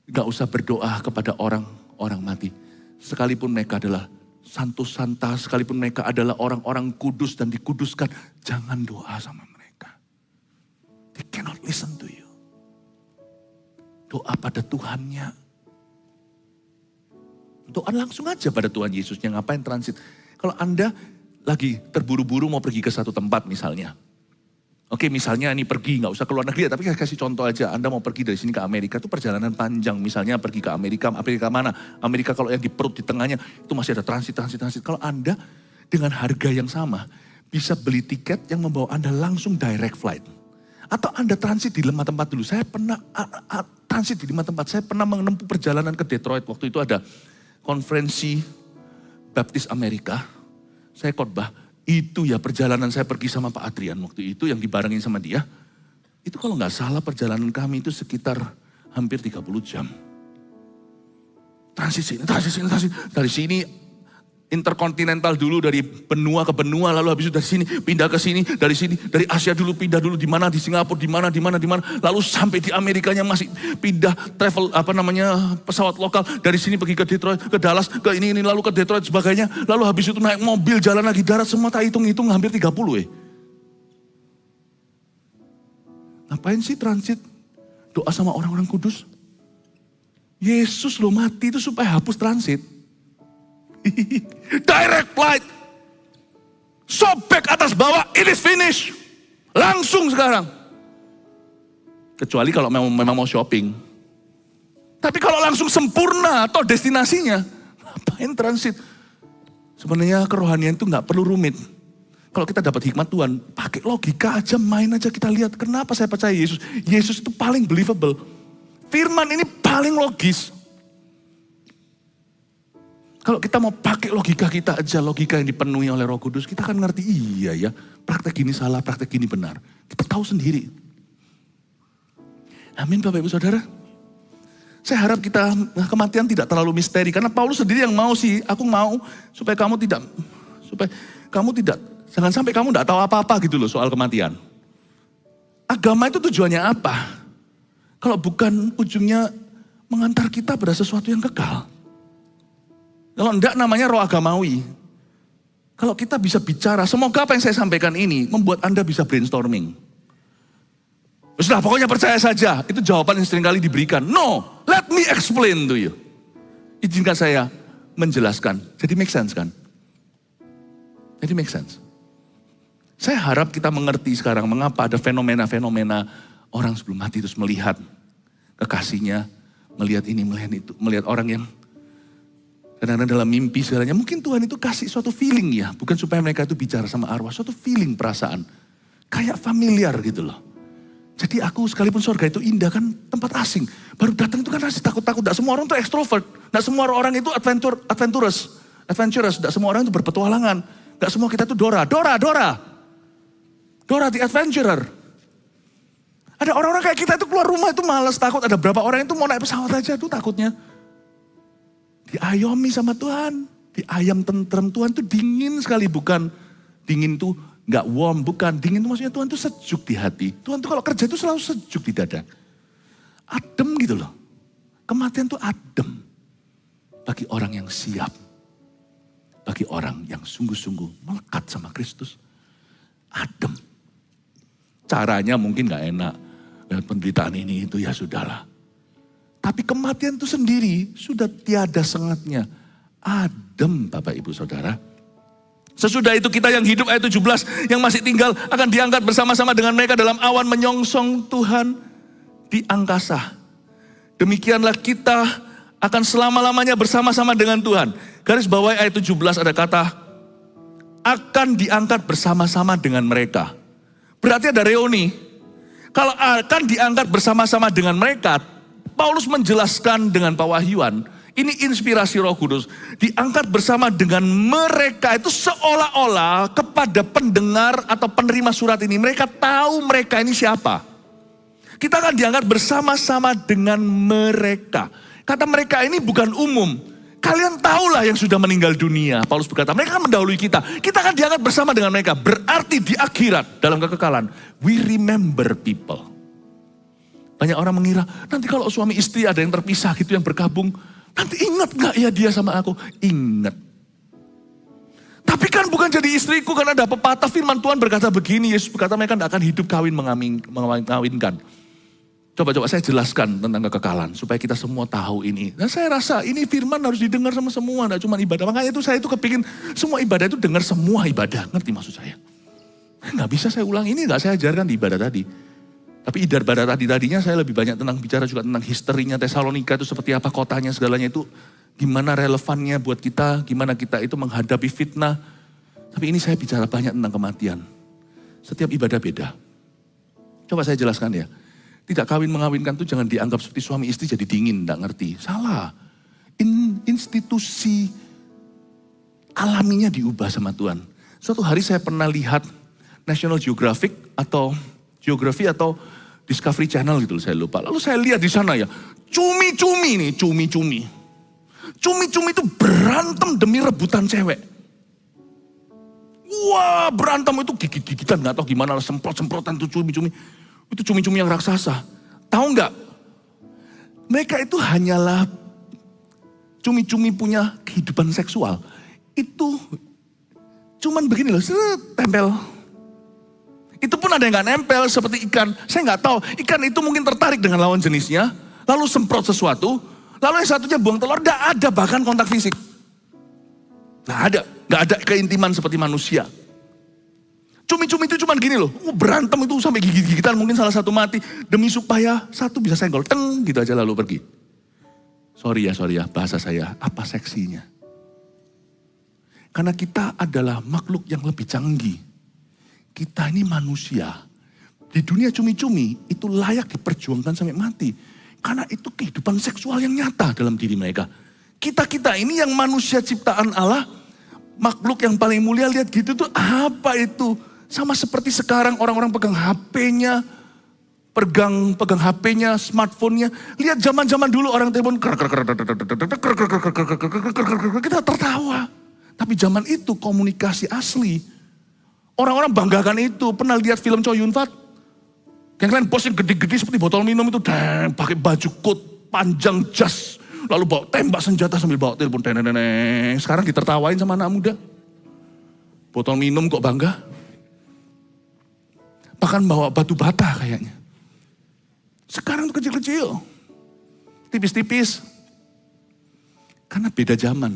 gak usah berdoa kepada orang-orang mati. Sekalipun mereka adalah santos santa, sekalipun mereka adalah orang-orang kudus dan dikuduskan, jangan doa sama mereka. They cannot listen to you. Doa pada Tuhannya. Doa langsung aja pada Tuhan Yesusnya, ngapain transit. Kalau Anda lagi terburu-buru mau pergi ke satu tempat misalnya. Oke, misalnya ini pergi, gak usah ke luar negeri, tapi saya kasih contoh aja. Anda mau pergi dari sini ke Amerika, itu perjalanan panjang. Misalnya pergi ke Amerika, Amerika mana? Amerika kalau yang di perut, di tengahnya, itu masih ada transit. Kalau Anda dengan harga yang sama, bisa beli tiket yang membawa Anda langsung direct flight. Atau Anda transit di 5 tempat dulu. Saya pernah transit di 5 tempat, saya pernah menempuh perjalanan ke Detroit. Waktu itu ada konferensi Baptis Amerika. Saya khotbah. Itu ya perjalanan saya pergi sama Pak Adrian waktu itu yang dibarengin sama dia. Itu kalau nggak salah perjalanan kami itu sekitar hampir 30 jam. Transit. Dari sini interkontinental dulu dari benua ke benua, lalu habis itu dari sini pindah ke sini, dari Asia dulu pindah dulu di mana, di Singapura, di mana, lalu sampai di Amerikanya masih pindah travel pesawat lokal dari sini pergi ke Detroit, ke Dallas, ke ini lalu ke Detroit sebagainya, lalu habis itu naik mobil jalan lagi darat, semua tak hitung-hitung hampir 30 . Ngapain sih transit? Doa sama orang-orang kudus. Yesus loh mati itu supaya hapus transit. Direct flight. Sobek atas bawah, it is finished. Langsung sekarang. Kecuali kalau memang mau shopping. Tapi kalau langsung sempurna atau destinasinya, ngapain transit? Sebenarnya kerohanian itu gak perlu rumit. Kalau kita dapat hikmat Tuhan, pakai logika aja, main aja kita lihat. Kenapa saya percaya Yesus? Yesus itu paling believable. Firman ini paling logis. Kalau kita mau pakai logika kita aja, logika yang dipenuhi oleh Roh Kudus, kita akan ngerti, iya ya, praktek ini salah, praktek ini benar. Kita tahu sendiri. Amin Bapak Ibu Saudara. Saya harap kematian tidak terlalu misteri, karena Paulus sendiri yang mau sih, aku mau supaya kamu tidak, jangan sampai kamu tidak tahu apa-apa gitu loh soal kematian. Agama itu tujuannya apa? Kalau bukan ujungnya mengantar kita pada sesuatu yang kekal. Kalau enggak namanya roh agamawi. Kalau kita bisa bicara, semoga apa yang saya sampaikan ini membuat Anda bisa brainstorming. Sudah pokoknya percaya saja, itu jawaban yang seringkali diberikan. No, let me explain to you. Izinkan saya menjelaskan, jadi make sense kan? Jadi make sense. Saya harap kita mengerti sekarang mengapa ada fenomena-fenomena orang sebelum mati terus melihat kekasihnya, melihat ini, melihat itu, melihat orang yang kadang-kadang dalam mimpi segalanya. Mungkin Tuhan itu kasih suatu feeling ya. Bukan supaya mereka itu bicara sama arwah. Suatu feeling, perasaan. Kayak familiar gitu loh. Jadi aku sekalipun surga itu indah kan tempat asing. Baru datang itu kan masih takut-takut. Tidak semua orang itu extrovert. Tidak semua orang itu adventurous. Tidak semua orang itu berpetualangan. Tidak semua kita itu Dora the adventurer. Ada orang-orang kayak kita itu keluar rumah itu malas, takut. Ada berapa orang itu mau naik pesawat aja tuh takutnya. Diayomi sama Tuhan, diayam tentrem. Tuhan tuh dingin sekali, bukan dingin tuh gak warm, bukan. Dingin tuh maksudnya Tuhan tuh sejuk di hati. Tuhan tuh kalau kerja tuh selalu sejuk di dada. Adem gitu loh. Kematian tuh adem. Bagi orang yang siap. Bagi orang yang sungguh-sungguh melekat sama Kristus. Adem. Caranya mungkin gak enak. Lihat penderitaan ini itu ya sudahlah. Tapi kematian itu sendiri sudah tiada sengatnya. Adem Bapak Ibu Saudara. Sesudah itu kita yang hidup ayat 17 yang masih tinggal akan diangkat bersama-sama dengan mereka dalam awan menyongsong Tuhan di angkasa. Demikianlah kita akan selama-lamanya bersama-sama dengan Tuhan. Garis bawah ayat 17 ada kata akan diangkat bersama-sama dengan mereka. Berarti ada reuni. Kalau akan diangkat bersama-sama dengan mereka, Paulus menjelaskan dengan pewahyuan, ini inspirasi Roh Kudus, diangkat bersama dengan mereka itu seolah-olah kepada pendengar atau penerima surat ini, mereka tahu mereka ini siapa. Kita akan diangkat bersama-sama dengan mereka. Kata mereka ini bukan umum. Kalian tahulah yang sudah meninggal dunia. Paulus berkata, mereka akan mendahului kita. Kita akan diangkat bersama dengan mereka. Berarti di akhirat, dalam kekekalan, we remember people. Banyak orang mengira, nanti kalau suami istri ada yang terpisah gitu, yang bergabung, nanti ingat gak ya dia sama aku? Ingat. Tapi kan bukan jadi istriku, karena ada pepatah firman Tuhan berkata begini, Yesus berkata mereka tidak akan hidup kawin mengawinkan. Coba saya jelaskan tentang kekekalan, supaya kita semua tahu ini. Dan saya rasa ini firman harus didengar sama semua, tidak cuma ibadah. Makanya itu saya itu kepingin semua ibadah itu dengar semua ibadah, ngerti maksud saya? Nggak bisa saya ulang, ini nggak saya ajarkan di ibadah tadi. Tapi ibadah tadinya saya lebih banyak tentang bicara juga tentang historinya Tesalonika itu seperti apa kotanya segalanya itu. Gimana relevannya buat kita, gimana kita itu menghadapi fitnah. Tapi ini saya bicara banyak tentang kematian. Setiap ibadah beda. Coba saya jelaskan ya. Tidak kawin mengawinkan itu jangan dianggap seperti suami istri jadi dingin, tidak ngerti. Salah. Institusi alaminya diubah sama Tuhan. Suatu hari saya pernah lihat National Geographic atau Geography atau Discovery Channel gitu saya lupa. Lalu saya lihat di sana ya, cumi-cumi nih, cumi-cumi. Cumi-cumi itu berantem demi rebutan cewek. Wah, berantem itu gigit-gigitan, gak tahu gimana, semprot-semprotan itu cumi-cumi. Itu cumi-cumi yang raksasa. Tahu nggak? Mereka itu hanyalah cumi-cumi punya kehidupan seksual. Itu cuman begini loh, tempel. Itu pun ada yang gak nempel seperti ikan. Saya gak tahu, ikan itu mungkin tertarik dengan lawan jenisnya, lalu semprot sesuatu, lalu yang satunya buang telur, gak ada bahkan kontak fisik. Gak ada keintiman seperti manusia. Cumi-cumi itu cuman gini loh, berantem itu sampai gigit-gigitan, mungkin salah satu mati. Demi supaya satu bisa senggol, teng gitu aja lalu pergi. Sorry ya, bahasa saya, apa seksinya? Karena kita adalah makhluk yang lebih canggih. Kita ini manusia. Di dunia cumi-cumi itu layak diperjuangkan sampai mati. Karena itu kehidupan seksual yang nyata dalam diri mereka. Kita ini yang manusia ciptaan Allah, makhluk yang paling mulia, lihat gitu tuh apa itu? Sama seperti sekarang orang-orang pegang HP-nya, pegang HP-nya, smartphone-nya. Lihat zaman-zaman dulu orang telepon, kita tertawa. Tapi zaman itu komunikasi asli. Orang-orang banggakan itu. Pernah lihat film Chow Yun Fat? Yang kalian bos yang gede-gede seperti botol minum itu, pakai baju coat panjang jas, lalu bawa tembak senjata sambil bawa telepon. Sekarang ditertawain sama anak muda. Botol minum kok bangga? Bahkan bawa batu bata kayaknya. Sekarang itu kecil-kecil. Tipis-tipis. Karena beda zaman.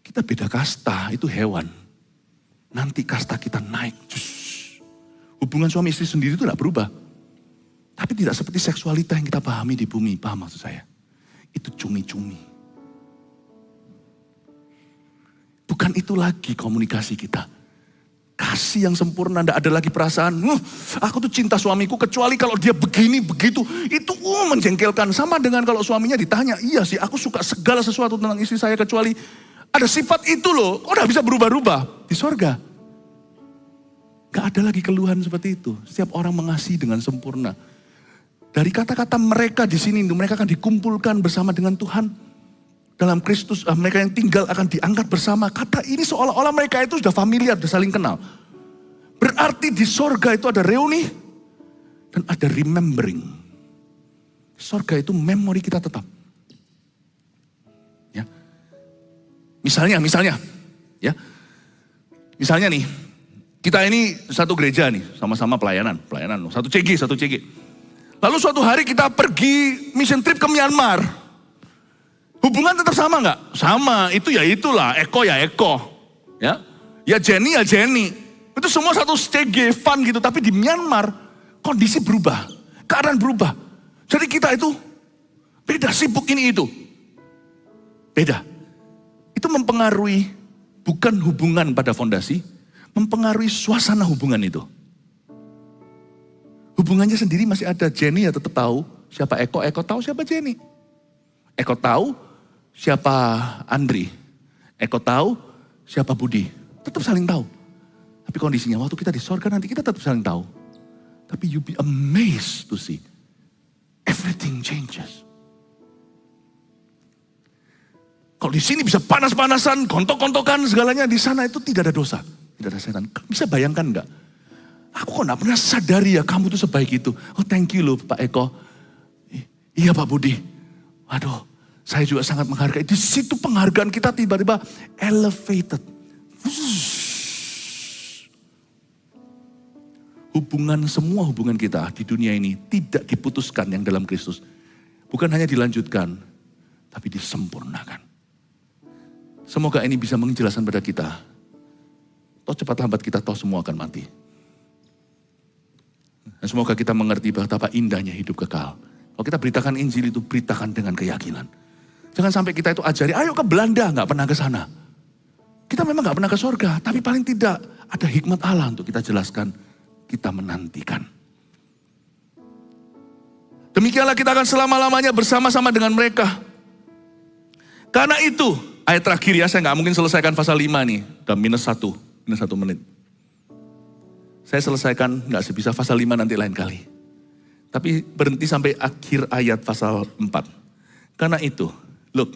Kita beda kasta, itu hewan. Nanti kasta kita naik. Hubungan suami istri sendiri itu tidak berubah. Tapi tidak seperti seksualita yang kita pahami di bumi. Paham maksud saya? Itu cumi-cumi. Bukan itu lagi komunikasi kita. Kasih yang sempurna, tidak ada lagi perasaan. Aku tuh cinta suamiku kecuali kalau dia begini, begitu. Itu menjengkelkan. Sama dengan kalau suaminya ditanya, iya sih aku suka segala sesuatu tentang istri saya kecuali ada sifat itu loh. Kok udah bisa berubah-ubah di sorga? Gak ada lagi keluhan seperti itu. Setiap orang mengasihi dengan sempurna. Dari kata-kata mereka di sini, mereka akan dikumpulkan bersama dengan Tuhan. Dalam Kristus, mereka yang tinggal akan diangkat bersama. Kata ini seolah-olah mereka itu sudah familiar, sudah saling kenal. Berarti di sorga itu ada reuni dan ada remembering. Sorga itu memori kita tetap. Ya. Misalnya, ya. Misalnya nih, kita ini satu gereja nih, sama-sama pelayanan, satu CG. Lalu suatu hari kita pergi mission trip ke Myanmar. Hubungan tetap sama nggak? Sama, itu ya itulah, Eko ya Eko. Ya Jenny ya Jenny. Itu semua satu CG, fun gitu. Tapi di Myanmar, kondisi berubah. Keadaan berubah. Jadi kita itu beda, sibuk ini itu. Beda. Itu mempengaruhi bukan hubungan pada fondasi, mempengaruhi suasana hubungan itu. Hubungannya sendiri masih ada. Jenny ya tetap tahu siapa Eko, Eko tahu siapa Jenny. Eko tahu siapa Andri. Eko tahu siapa Budi. Tetap saling tahu. Tapi kondisinya waktu kita di sorga nanti kita tetap saling tahu. Tapi you be amazed to see. Everything changes. Kalau di sini bisa panas-panasan, kontok-kontokan segalanya, di sana itu tidak ada dosa. Tidak ada setan. Bisa bayangkan enggak? Aku kok gak pernah sadari ya kamu tuh sebaik itu. Oh thank you loh Pak Eko. Iya Pak Budi. Waduh. Saya juga sangat menghargai. Di situ penghargaan kita tiba-tiba elevated. Semua hubungan kita di dunia ini tidak diputuskan yang dalam Kristus. Bukan hanya dilanjutkan, tapi disempurnakan. Semoga ini bisa menjelaskan pada kita. Toh cepat lambat kita toh semua akan mati. Dan semoga kita mengerti betapa indahnya hidup kekal. Kalau kita beritakan Injil itu beritakan dengan keyakinan. Jangan sampai kita itu ajari, ayo ke Belanda, gak pernah ke sana. Kita memang gak pernah ke sorga, tapi paling tidak ada hikmat Allah untuk kita jelaskan, kita menantikan. Demikianlah kita akan selama-lamanya bersama-sama dengan mereka. Karena itu, ayat terakhir ya, saya gak mungkin selesaikan pasal 5 nih, udah minus 1 menit. Saya selesaikan gak sebisa pasal 5 nanti lain kali. Tapi berhenti sampai akhir ayat pasal 4. Karena itu, look,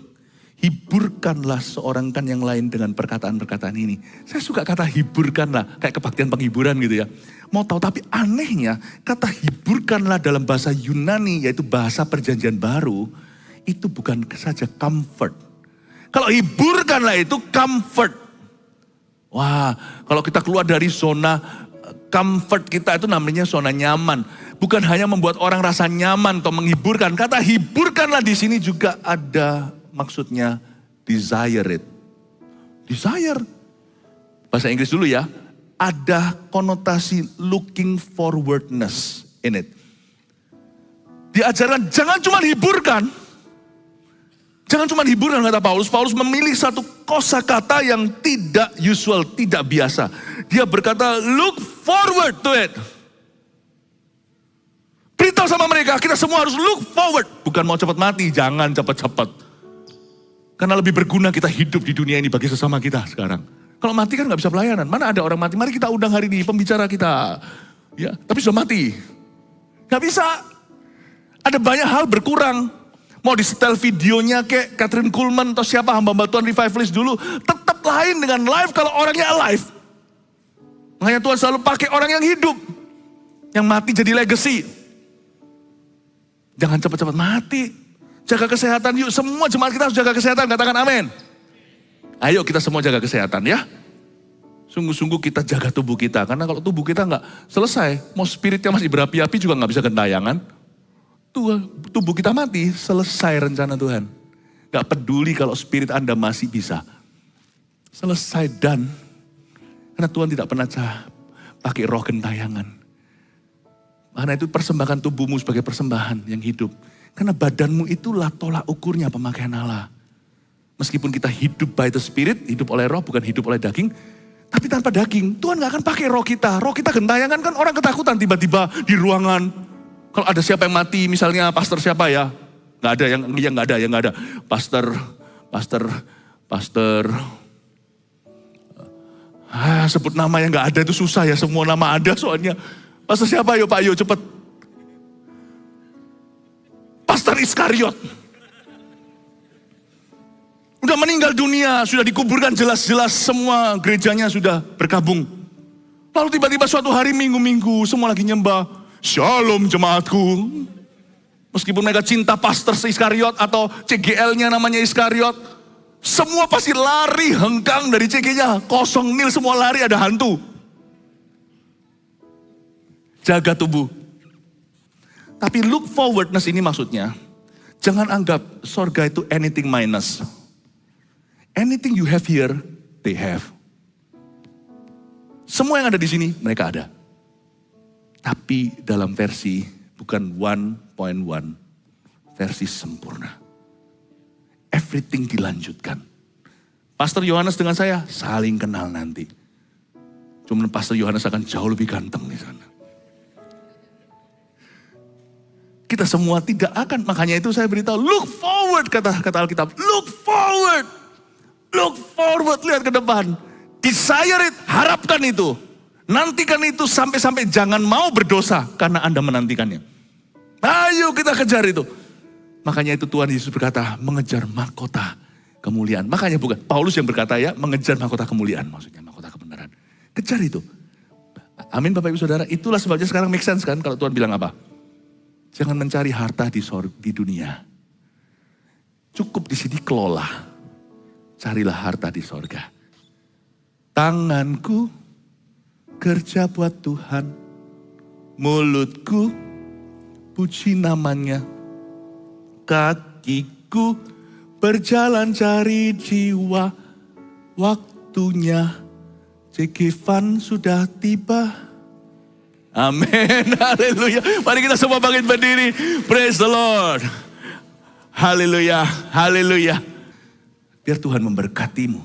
Hiburkanlah seorang kan yang lain dengan perkataan-perkataan ini. Saya suka kata hiburkanlah, kayak kebaktian penghiburan gitu ya. Mau tahu, tapi anehnya kata hiburkanlah dalam bahasa Yunani, yaitu bahasa perjanjian baru, itu bukan saja comfort. Kalau hiburkanlah itu comfort. Wah, kalau kita keluar dari zona comfort kita itu namanya zona nyaman. Bukan hanya membuat orang rasa nyaman atau menghiburkan. Kata hiburkanlah di sini juga ada maksudnya desire it. Desire. Bahasa Inggris dulu ya. Ada konotasi looking forwardness in it. Diajarkan jangan cuma hiburkan. Jangan cuma hiburkan kata Paulus. Paulus memilih satu kosakata yang tidak usual, tidak biasa. Dia berkata look forward to it. Beritahu sama mereka, kita semua harus look forward. Bukan mau cepat mati, jangan cepat-cepat. Karena lebih berguna kita hidup di dunia ini bagi sesama kita sekarang. Kalau mati kan gak bisa pelayanan. Mana ada orang mati, mari kita undang hari ini pembicara kita. Ya, tapi sudah mati. Gak bisa. Ada banyak hal berkurang. Mau di setel videonya kayak Catherine Kuhlman atau siapa hamba-hamba Tuhan revivalist dulu. Tetap lain dengan live kalau orangnya alive. Makanya Tuhan selalu pakai orang yang hidup. Yang mati jadi legacy. Jangan cepat-cepat mati. Jaga kesehatan yuk. Semua jemaat kita harus jaga kesehatan. Katakan amin. Ayo kita semua jaga kesehatan ya. Sungguh-sungguh kita jaga tubuh kita. Karena kalau tubuh kita nggak selesai. Mau spiritnya masih berapi-api juga nggak bisa gentayangan. Tubuh kita mati. Selesai rencana Tuhan. Nggak peduli kalau spirit Anda masih bisa. Selesai dan. Karena Tuhan tidak pernah pakai roh gentayangan. Karena itu persembahkan tubuhmu sebagai persembahan yang hidup. Karena badanmu itulah tolak ukurnya pemakaian Allah. Meskipun kita hidup by the spirit, hidup oleh roh bukan hidup oleh daging. Tapi tanpa daging, Tuhan gak akan pakai roh kita. Roh kita gentayangan kan orang ketakutan tiba-tiba di ruangan. Kalau ada siapa yang mati, misalnya pastor siapa ya. Gak ada, yang gak ada. Pastor. Sebut nama yang gak ada itu susah ya, semua nama ada soalnya. Pastor siapa yo Pak, yo cepet. Pastor Iskariot. Udah meninggal dunia, sudah dikuburkan jelas-jelas semua gerejanya sudah berkabung. Lalu tiba-tiba suatu hari minggu-minggu semua lagi nyembah. Shalom jemaatku. Meskipun mereka cinta Pastor Iskariot atau CGL-nya namanya Iskariot. Semua pasti lari hengkang dari CG-nya. Kosong nil semua lari ada hantu. Jaga tubuh. Tapi look forwardness ini maksudnya, jangan anggap sorga itu anything minus. Anything you have here, they have. Semua yang ada di sini, mereka ada. Tapi dalam versi bukan 1.1, versi sempurna. Everything dilanjutkan. Pastor Yohanes dengan saya saling kenal nanti. Cuman Pastor Yohanes akan jauh lebih ganteng di sana. Kita semua tidak akan, makanya itu saya beritahu, look forward kata Alkitab, look forward, lihat ke depan, desire it, harapkan itu, nantikan itu sampai jangan mau berdosa karena Anda menantikannya. Ayo kita kejar itu. Makanya itu Tuhan Yesus berkata, mengejar mahkota kemuliaan. Makanya bukan Paulus yang berkata ya, mengejar mahkota kemuliaan, maksudnya mahkota kebenaran. Kejar itu. Amin Bapak Ibu Saudara, itulah sebabnya sekarang make sense kan kalau Tuhan bilang apa? Jangan mencari harta di dunia. Cukup di sini kelola. Carilah harta di sorga. Tanganku kerja buat Tuhan. Mulutku puji namanya. Kakiku berjalan cari jiwa. Waktunya Cekivan sudah tiba. Amin, haleluya. Mari kita semua bangkit berdiri. Praise the Lord. Haleluya, haleluya. Biar Tuhan memberkatimu.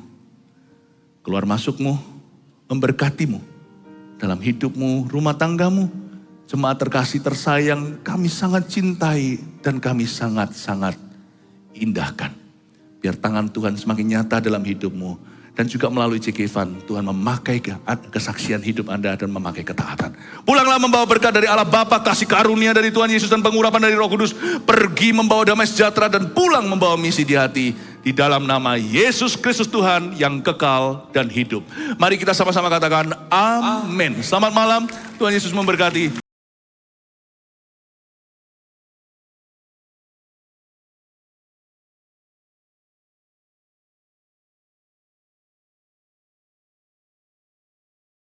Keluar masukmu, memberkatimu. Dalam hidupmu, rumah tanggamu. Jemaat terkasih tersayang, kami sangat cintai dan kami sangat-sangat indahkan. Biar tangan Tuhan semakin nyata dalam hidupmu. Dan juga melalui Cikevan, Tuhan memakai kesaksian hidup Anda dan memakai ketaatan. Pulanglah membawa berkat dari Allah Bapa, kasih karunia dari Tuhan Yesus dan pengurapan dari Roh Kudus. Pergi membawa damai sejahtera dan pulang membawa misi di hati. Di dalam nama Yesus Kristus Tuhan yang kekal dan hidup. Mari kita sama-sama katakan amin. Selamat malam, Tuhan Yesus memberkati.